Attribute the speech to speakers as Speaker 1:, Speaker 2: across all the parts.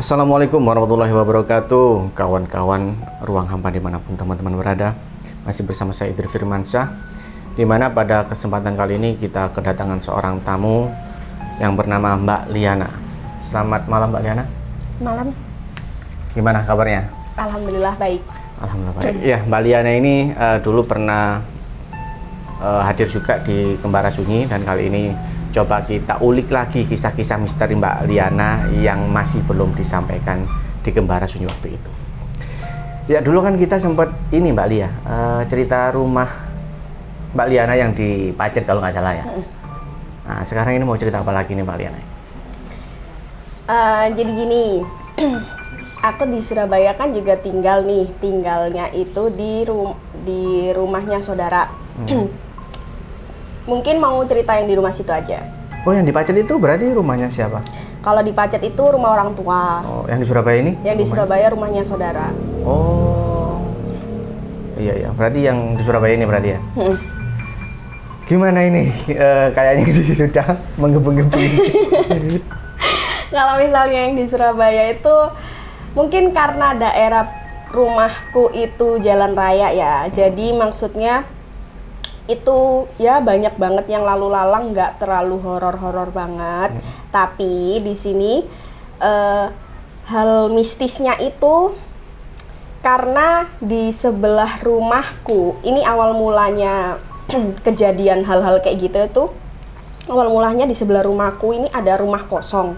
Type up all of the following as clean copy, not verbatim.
Speaker 1: Assalamualaikum warahmatullahi wabarakatuh, kawan-kawan ruang hampa dimanapun teman-teman berada. Masih bersama saya Idris Firmansyah, dimana pada kesempatan kali ini kita kedatangan seorang tamu yang bernama Mbak Liana. Selamat malam Mbak Liana.
Speaker 2: Malam.
Speaker 1: Gimana kabarnya?
Speaker 2: Alhamdulillah baik.
Speaker 1: Alhamdulillah baik. Iya, Mbak Liana ini dulu pernah hadir juga di Kembara Sunyi, dan kali ini coba kita ulik lagi kisah-kisah misteri Mbak Liana yang masih belum disampaikan di Kembara Sunyi waktu itu. Ya, dulu kan kita sempat ini Mbak Lia, cerita rumah Mbak Liana yang di Pacet kalau nggak salah ya. Nah, sekarang ini mau cerita apa lagi nih Mbak Liana?
Speaker 2: Jadi gini, aku di Surabaya kan juga tinggalnya itu di rumahnya saudara. Mungkin mau cerita yang di rumah situ aja.
Speaker 1: Oh, yang di Pacet itu berarti rumahnya siapa?
Speaker 2: Kalau di Pacet itu rumah orang tua.
Speaker 1: Oh, yang di Surabaya ini?
Speaker 2: Yang di Surabaya rumahnya saudara.
Speaker 1: Oh, iya. Berarti yang di Surabaya ini berarti ya? Gimana ini? Kayaknya ini sudah menggebu-gebu.
Speaker 2: Kalau misalnya yang di Surabaya itu mungkin karena daerah rumahku itu jalan raya ya. Jadi maksudnya itu ya banyak banget yang lalu lalang, nggak terlalu horor-horor banget. Tapi di sini hal mistisnya itu karena di sebelah rumahku ini awal mulanya kejadian hal-hal kayak gitu itu awal mulanya di sebelah rumahku ini ada rumah kosong.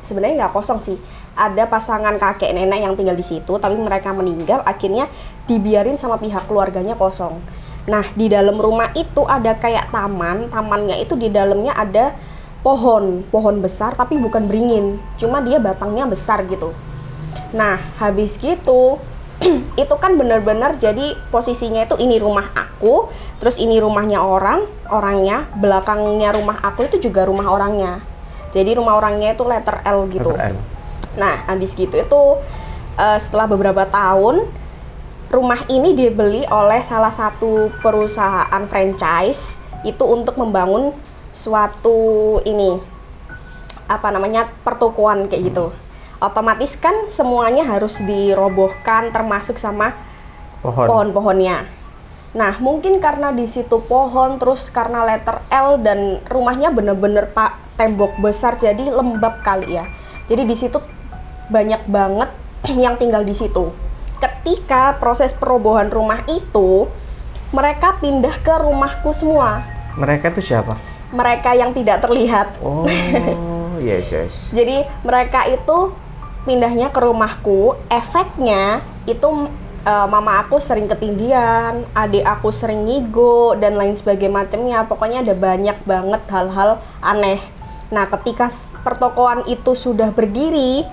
Speaker 2: Sebenarnya nggak kosong sih, ada pasangan kakek nenek yang tinggal di situ, tapi mereka meninggal, akhirnya dibiarin sama pihak keluarganya kosong. Nah, di dalam rumah itu ada kayak tamannya itu di dalamnya ada pohon besar tapi bukan beringin, cuma dia batangnya besar gitu. Nah, habis gitu, itu kan benar-benar jadi posisinya itu ini rumah aku, terus ini rumahnya orangnya, belakangnya rumah aku itu juga rumah orangnya. Jadi rumah orangnya itu letter L gitu.
Speaker 1: Letter L.
Speaker 2: Nah, habis gitu itu setelah beberapa tahun rumah ini dibeli oleh salah satu perusahaan franchise itu untuk membangun suatu pertokoan kayak gitu. Otomatis kan semuanya harus dirobohkan termasuk sama pohon-pohonnya. Nah, mungkin karena di situ pohon, terus karena letter L dan rumahnya bener-bener tembok besar jadi lembab kali ya. Jadi di situ banyak banget yang tinggal di situ. Ketika proses perobohan rumah itu, mereka pindah ke rumahku semua.
Speaker 1: Mereka itu siapa?
Speaker 2: Mereka yang tidak terlihat.
Speaker 1: Oh, yes.
Speaker 2: Jadi mereka itu pindahnya ke rumahku. Efeknya itu mama aku sering ketindihan, adik aku sering ngigo dan lain sebagainya macamnya. Pokoknya ada banyak banget hal-hal aneh. Nah, ketika pertokoan itu sudah berdiri,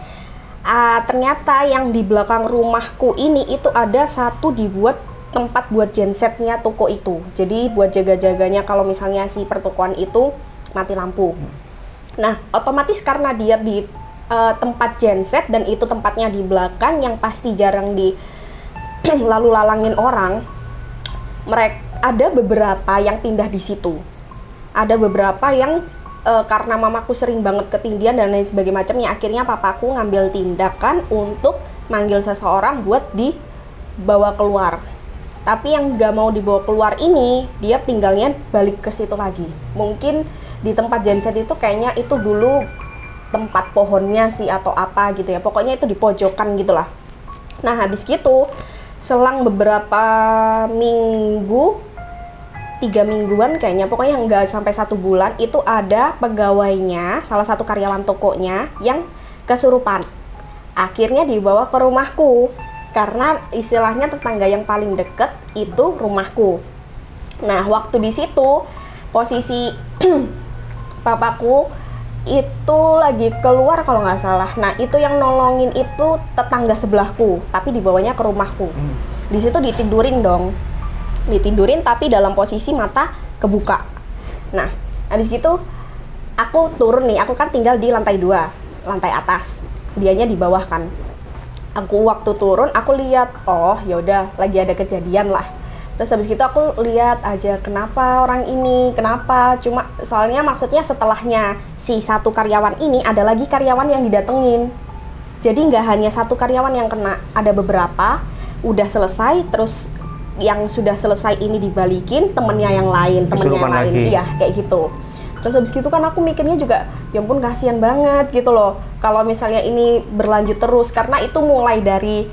Speaker 2: ternyata yang di belakang rumahku ini itu ada satu dibuat tempat buat gensetnya toko itu. Jadi buat jaga-jaganya kalau misalnya si pertokoan itu mati lampu. Nah, otomatis karena dia di tempat genset dan itu tempatnya di belakang yang pasti jarang di lalu lalangin orang, mereka ada beberapa yang pindah di situ. Ada beberapa yang karena mamaku sering banget ketindihan dan lain sebagainya macamnya, akhirnya papaku ngambil tindakan untuk manggil seseorang buat dibawa keluar. Tapi yang gak mau dibawa keluar ini, dia tinggalnya balik ke situ lagi. Mungkin di tempat genset itu kayaknya itu dulu tempat pohonnya sih atau apa gitu ya. Pokoknya itu di pojokan gitulah. Nah, habis gitu selang beberapa minggu, 3 mingguan kayaknya, pokoknya nggak sampai 1 bulan, itu ada pegawainya, salah satu karyawan tokonya yang kesurupan. Akhirnya dibawa ke rumahku, karena istilahnya tetangga yang paling deket itu rumahku. Nah, waktu di situ posisi papaku itu lagi keluar kalau nggak salah. Nah, itu yang nolongin itu tetangga sebelahku, tapi dibawanya ke rumahku. Di situ ditidurin tapi dalam posisi mata kebuka. Nah, habis gitu aku turun nih, aku kan tinggal di lantai 2, lantai atas, dianya di bawah kan. Aku waktu turun aku lihat, oh yaudah lagi ada kejadian lah. Terus habis gitu aku lihat aja kenapa orang ini, kenapa, cuma soalnya maksudnya setelahnya si satu karyawan ini ada lagi karyawan yang didatengin. Jadi nggak hanya satu karyawan yang kena, ada beberapa. Udah selesai, terus yang sudah selesai ini dibalikin temennya yang lain, temennya yang lain, iya kayak gitu. Terus habis gitu kan aku mikirnya juga, ya ampun kasihan banget gitu loh. Kalau misalnya ini berlanjut terus, karena itu mulai dari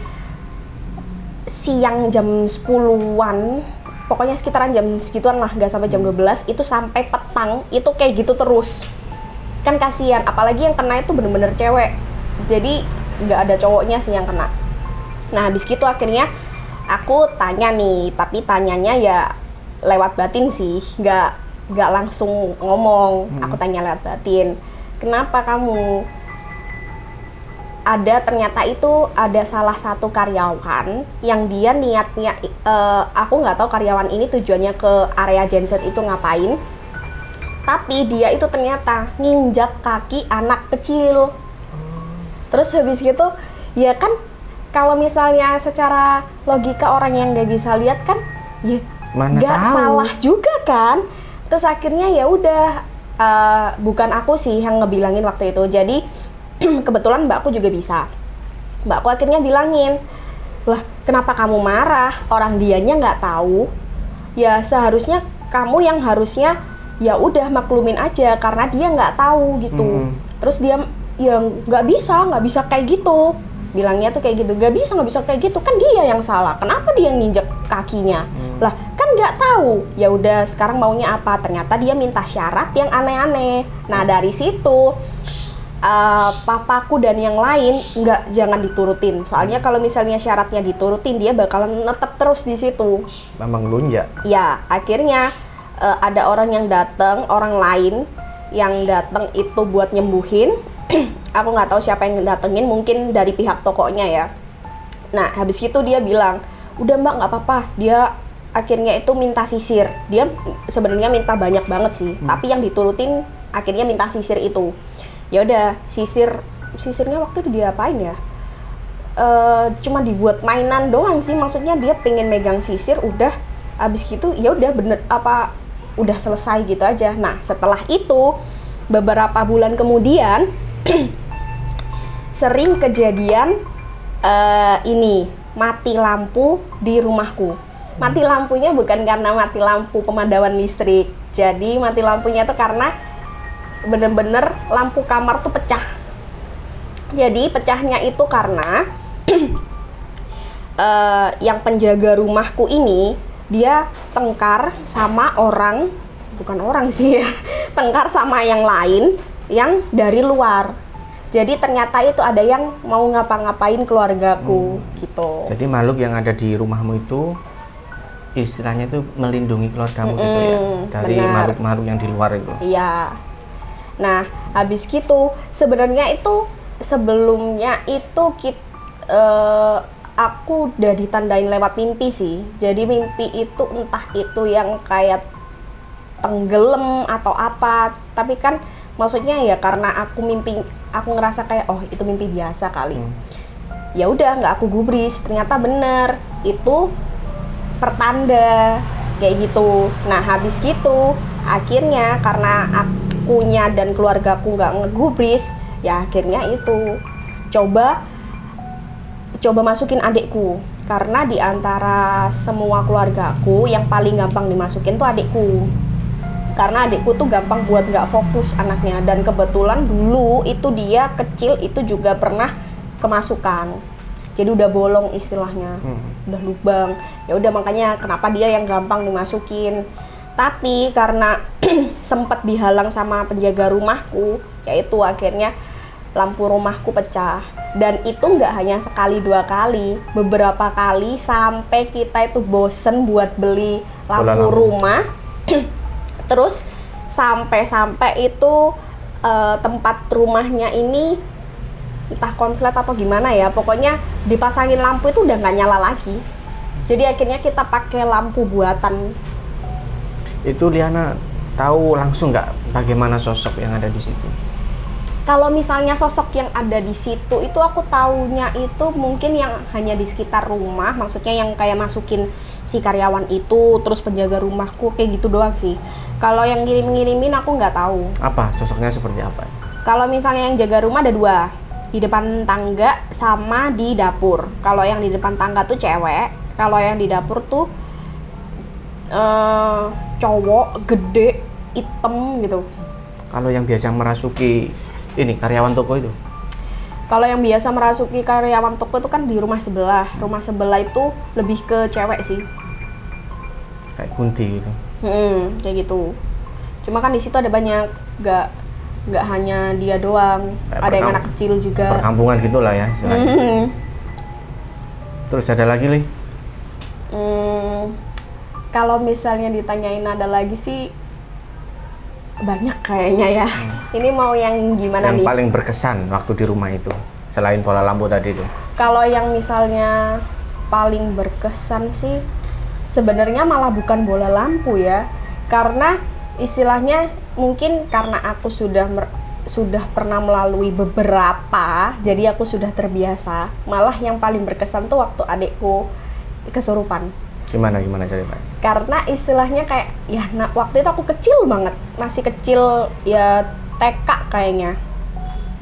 Speaker 2: siang jam 10-an, pokoknya sekitaran jam segituan lah, nggak sampai jam 12, itu sampai petang, itu kayak gitu terus. Kan kasihan, apalagi yang kena itu bener-bener cewek. Jadi nggak ada cowoknya sih yang kena. Nah habis gitu akhirnya aku tanya nih, tapi tanyanya ya lewat batin sih, nggak langsung ngomong. Aku tanya lewat batin, kenapa kamu? Ternyata itu ada salah satu karyawan yang dia niatnya, aku nggak tahu karyawan ini tujuannya ke area genset itu ngapain, tapi dia itu ternyata nginjak kaki anak kecil. Terus habis gitu, ya kan kalau misalnya secara logika orang yang nggak bisa lihat kan, ya nggak salah juga kan. Terus akhirnya ya udah, bukan aku sih yang ngebilangin waktu itu. Jadi kebetulan mbakku juga bisa. Mbakku akhirnya bilangin, lah kenapa kamu marah? Orang dianya nggak tahu. Ya seharusnya kamu yang harusnya ya udah maklumin aja karena dia nggak tahu gitu. Terus dia ya nggak bisa kayak gitu. Bilangnya tuh kayak gitu, nggak bisa kayak gitu, kan dia yang salah. Kenapa dia nginjek kakinya? Lah kan nggak tahu. Ya udah sekarang maunya apa? Ternyata dia minta syarat yang aneh-aneh. Nah dari situ papaku dan yang lain jangan diturutin. Soalnya kalau misalnya syaratnya diturutin, dia bakalan netep terus di situ.
Speaker 1: Memang lunja. Ya,
Speaker 2: akhirnya ada orang yang datang, orang lain yang datang itu buat nyembuhin. Aku nggak tahu siapa yang datengin, mungkin dari pihak tokonya ya. Nah habis itu dia bilang, udah mbak nggak apa-apa. Dia akhirnya itu minta sisir. Dia sebenarnya minta banyak banget sih, tapi yang diturutin akhirnya minta sisir itu. Ya udah, sisirnya waktu itu dia apain ya? Cuma dibuat mainan doang sih, maksudnya dia pengen megang sisir, udah abis gitu ya udah udah selesai gitu aja. Nah setelah itu beberapa bulan kemudian sering kejadian ini mati lampu di rumahku. Mati lampunya bukan karena mati lampu pemadaman listrik, jadi mati lampunya itu karena bener-bener lampu kamar tuh pecah. Jadi pecahnya itu karena yang penjaga rumahku ini dia tengkar sama tengkar sama yang lain yang dari luar. Jadi ternyata itu ada yang mau ngapa-ngapain keluargaku gitu.
Speaker 1: Jadi makhluk yang ada di rumahmu itu istilahnya itu melindungi keluargamu gitu ya, dari makhluk-makhluk yang di luar itu.
Speaker 2: Iya. Nah, habis gitu sebenarnya itu sebelumnya itu aku udah ditandain lewat mimpi sih. Jadi mimpi itu entah itu yang kayak tenggelam atau apa, tapi kan maksudnya ya karena aku ngerasa kayak oh itu mimpi biasa kali. Ya udah nggak aku gubris, ternyata bener itu pertanda kayak gitu. Nah habis gitu akhirnya karena akunya dan keluargaku nggak ngegubris, ya akhirnya itu coba masukin adikku, karena di antara semua keluargaku yang paling gampang dimasukin tuh adikku, karena adikku tuh gampang buat nggak fokus anaknya, dan kebetulan dulu itu dia kecil itu juga pernah kemasukan, jadi udah bolong istilahnya, udah lubang. Ya udah makanya kenapa dia yang gampang dimasukin. Tapi karena sempat dihalang sama penjaga rumahku, yaitu akhirnya lampu rumahku pecah. Dan itu nggak hanya sekali dua kali, beberapa kali sampai kita itu bosen buat beli lampu rumah. Terus sampai itu tempat rumahnya ini entah konslet atau gimana ya, pokoknya dipasangin lampu itu udah nggak nyala lagi. Jadi akhirnya kita pakai lampu buatan.
Speaker 1: Itu Liana tahu langsung nggak bagaimana sosok yang ada di situ?
Speaker 2: Kalau misalnya sosok yang ada di situ itu aku taunya itu mungkin yang hanya di sekitar rumah, maksudnya yang kayak masukin si karyawan itu, terus penjaga rumahku, kayak gitu doang sih. Kalau yang ngirimin aku nggak tahu.
Speaker 1: Apa sosoknya seperti apa?
Speaker 2: Kalau misalnya yang jaga rumah ada dua, di depan tangga sama di dapur. Kalau yang di depan tangga tuh cewek, kalau yang di dapur tuh cowok gede hitam gitu.
Speaker 1: Kalau yang biasa merasuki ini karyawan toko itu?
Speaker 2: Kalau yang biasa merasuki karyawan toko itu kan di rumah sebelah. Rumah sebelah itu lebih ke cewek sih.
Speaker 1: Kayak kunti gitu.
Speaker 2: Kayak gitu. Cuma kan di situ ada banyak, nggak hanya dia doang.
Speaker 1: Kayak
Speaker 2: ada yang anak kecil juga.
Speaker 1: Perkampungan gitulah ya. Terus ada lagi, Li?
Speaker 2: Kalau misalnya ditanyain ada lagi sih banyak kayaknya ya. Ini mau yang gimana
Speaker 1: Yang
Speaker 2: nih?
Speaker 1: paling berkesan waktu di rumah itu selain bola lampu tadi itu.
Speaker 2: Kalau yang misalnya paling berkesan sih sebenarnya malah bukan bola lampu ya. Karena istilahnya mungkin karena aku sudah pernah melalui beberapa, jadi aku sudah terbiasa. Malah yang paling berkesan tuh waktu adikku kesurupan.
Speaker 1: Gimana ceritanya?
Speaker 2: Karena istilahnya kayak ya waktu itu aku kecil banget, masih kecil ya TK kayaknya,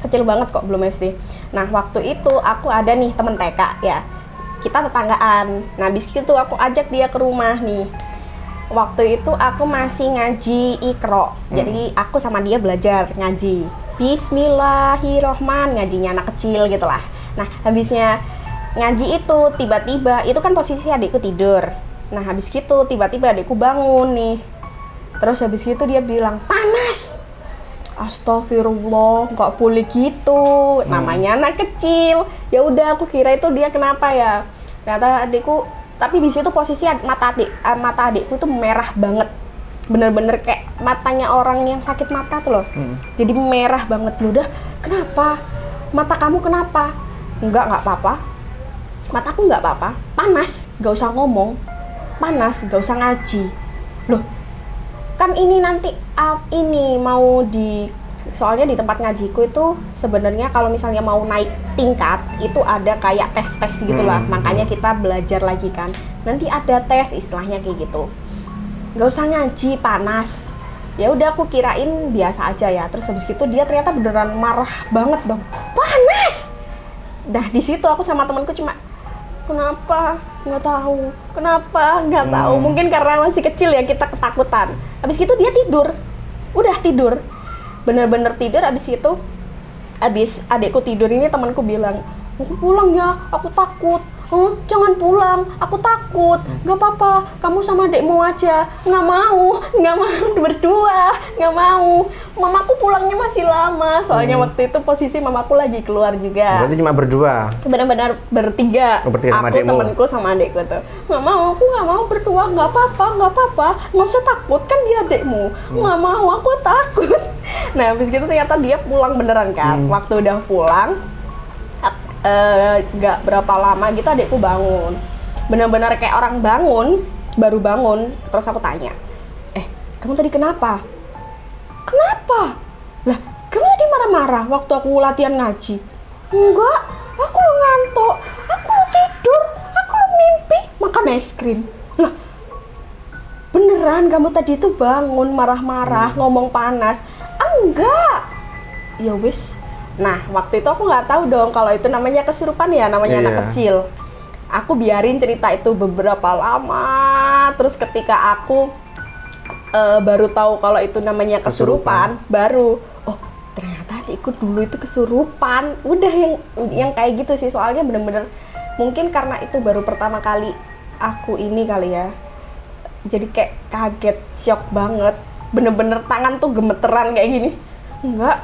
Speaker 2: kecil banget kok, belum SD. Nah waktu itu aku ada nih temen TK ya, kita tetanggaan. Nah habis itu aku ajak dia ke rumah nih. Waktu itu aku masih ngaji Iqra, jadi aku sama dia belajar ngaji Bismillahirrohmanirrohim, ngajinya anak kecil gitulah. Nah habisnya ngaji itu tiba-tiba itu kan posisi adikku tidur. Nah habis gitu tiba-tiba adikku bangun nih. Terus habis gitu dia bilang panas. Astagfirullah, nggak boleh gitu. Namanya anak kecil. Ya udah aku kira itu dia kenapa ya. Ternyata adikku, tapi di situ posisi mata adikku tuh merah banget. Bener-bener kayak matanya orang yang sakit mata tuh loh. Jadi merah banget. Udah, kenapa? Mata kamu kenapa? Enggak apa-apa. Mataku nggak apa-apa, panas, nggak usah ngomong, panas, nggak usah ngaji. Loh, kan ini nanti ini mau soalnya di tempat ngajiku itu sebenarnya kalau misalnya mau naik tingkat itu ada kayak tes gitulah, makanya kita belajar lagi kan. Nanti ada tes istilahnya kayak gitu. Nggak usah ngaji, panas. Ya udah aku kirain biasa aja ya. Terus habis gitu dia ternyata beneran marah banget dong, panas. Nah di situ aku sama temanku cuma kenapa? Nggak tahu. Kenapa? Nggak tahu. Mungkin karena masih kecil ya kita ketakutan. Habis itu dia tidur. Udah tidur. Bener-bener tidur. Habis adikku tidur ini temanku bilang, aku pulang ya, aku takut. Jangan pulang, aku takut. Nggak apa-apa, kamu sama adikmu aja. Nggak mau berdua, nggak mau. Mamaku pulangnya masih lama, soalnya waktu itu posisi mamaku lagi keluar juga.
Speaker 1: Berarti cuma berdua?
Speaker 2: Benar-benar bertiga.
Speaker 1: Sama
Speaker 2: aku,
Speaker 1: adikmu?
Speaker 2: temenku sama adikku tuh. Aku nggak mau berdua, nggak apa-apa. Nggak usah takut, kan dia adikmu. Nggak mau, aku takut. Nah, habis gitu ternyata dia pulang beneran kan. Waktu udah pulang, gak berapa lama gitu adikku bangun. Benar-benar kayak orang baru bangun. Terus aku tanya, kamu tadi kenapa? Kenapa? Lah, kamu tadi marah-marah waktu aku latihan ngaji. Enggak, aku lo ngantuk, aku lo tidur, aku lo mimpi makan es krim. Lah, beneran kamu tadi itu bangun marah-marah, ngomong panas? Enggak. Ya wis. Nah, waktu itu aku nggak tahu dong kalau itu namanya kesurupan ya, namanya anak kecil. Aku biarin cerita itu beberapa lama, terus ketika aku baru tahu kalau itu namanya kesurupan, baru, oh ternyata adikku dulu itu kesurupan. Udah yang kayak gitu sih, soalnya bener-bener mungkin karena itu baru pertama kali aku ini kali ya. Jadi kayak kaget, shock banget. Bener-bener tangan tuh gemeteran kayak gini. Enggak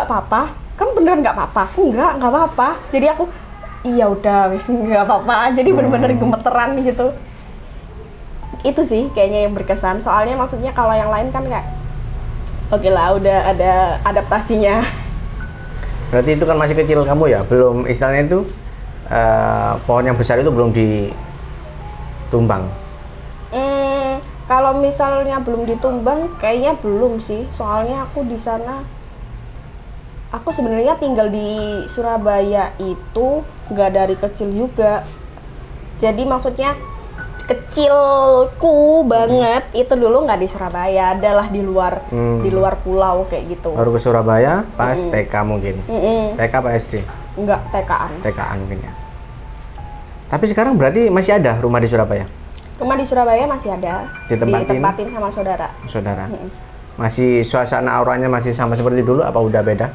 Speaker 2: apa-apa. Kan beneran nggak apa-apa? Nggak apa-apa. Jadi aku, iya udah wis nggak apa-apa. Jadi bener-bener gemeteran gitu. Itu sih kayaknya yang berkesan. Soalnya maksudnya kalau yang lain kan kayak, oke lah udah ada adaptasinya.
Speaker 1: Berarti itu kan masih kecil kamu ya? Belum, istilahnya itu pohon yang besar itu belum ditumbang?
Speaker 2: Kalau misalnya belum ditumbang, kayaknya belum sih. Soalnya aku di sana, aku sebenarnya tinggal di Surabaya itu nggak dari kecil juga. Jadi maksudnya kecilku banget itu dulu nggak di Surabaya, adalah di luar pulau kayak gitu.
Speaker 1: Baru ke Surabaya pas TK mungkin. TK apa SD?
Speaker 2: Enggak, TK-an.
Speaker 1: TK-an mungkin ya. Tapi sekarang berarti masih ada rumah di Surabaya?
Speaker 2: Rumah di Surabaya masih ada. Ditempatin sama saudara.
Speaker 1: Saudara. Masih suasana auranya masih sama seperti dulu apa udah beda?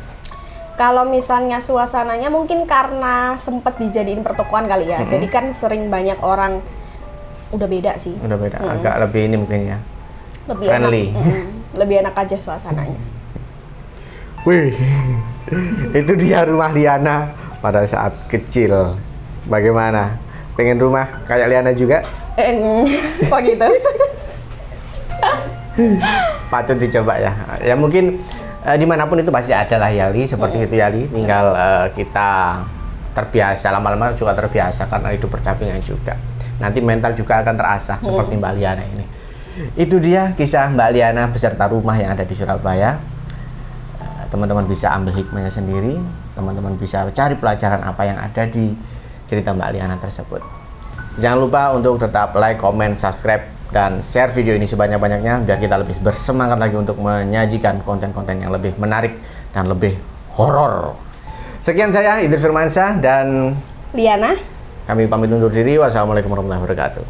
Speaker 2: Kalau misalnya suasananya mungkin karena sempat dijadiin pertokoan kali ya. Jadi kan sering banyak orang, udah beda sih.
Speaker 1: Udah beda, agak lebih ini mungkin ya.
Speaker 2: Lebih
Speaker 1: friendly.
Speaker 2: enak. Lebih enak aja suasananya.
Speaker 1: Wih, itu dia rumah Liana pada saat kecil. Bagaimana? Pengen rumah kayak Liana juga?
Speaker 2: Kok gitu?
Speaker 1: Patut dicoba ya. Ya mungkin dimanapun itu pasti ada lah Yali seperti itu Yali. Tinggal kita terbiasa, lama-lama juga terbiasa karena hidup berdampingan juga. Nanti mental juga akan terasah seperti Mbak Liana ini. Itu dia kisah Mbak Liana beserta rumah yang ada di Surabaya. Teman-teman bisa ambil hikmahnya sendiri. Teman-teman bisa cari pelajaran apa yang ada di cerita Mbak Liana tersebut. Jangan lupa untuk tetap like, comment, subscribe, dan share video ini sebanyak-banyaknya biar kita lebih bersemangat lagi untuk menyajikan konten-konten yang lebih menarik dan lebih horor. Sekian saya Idris Firmansyah dan
Speaker 2: Liana.
Speaker 1: Kami pamit undur diri. Wassalamualaikum warahmatullahi wabarakatuh.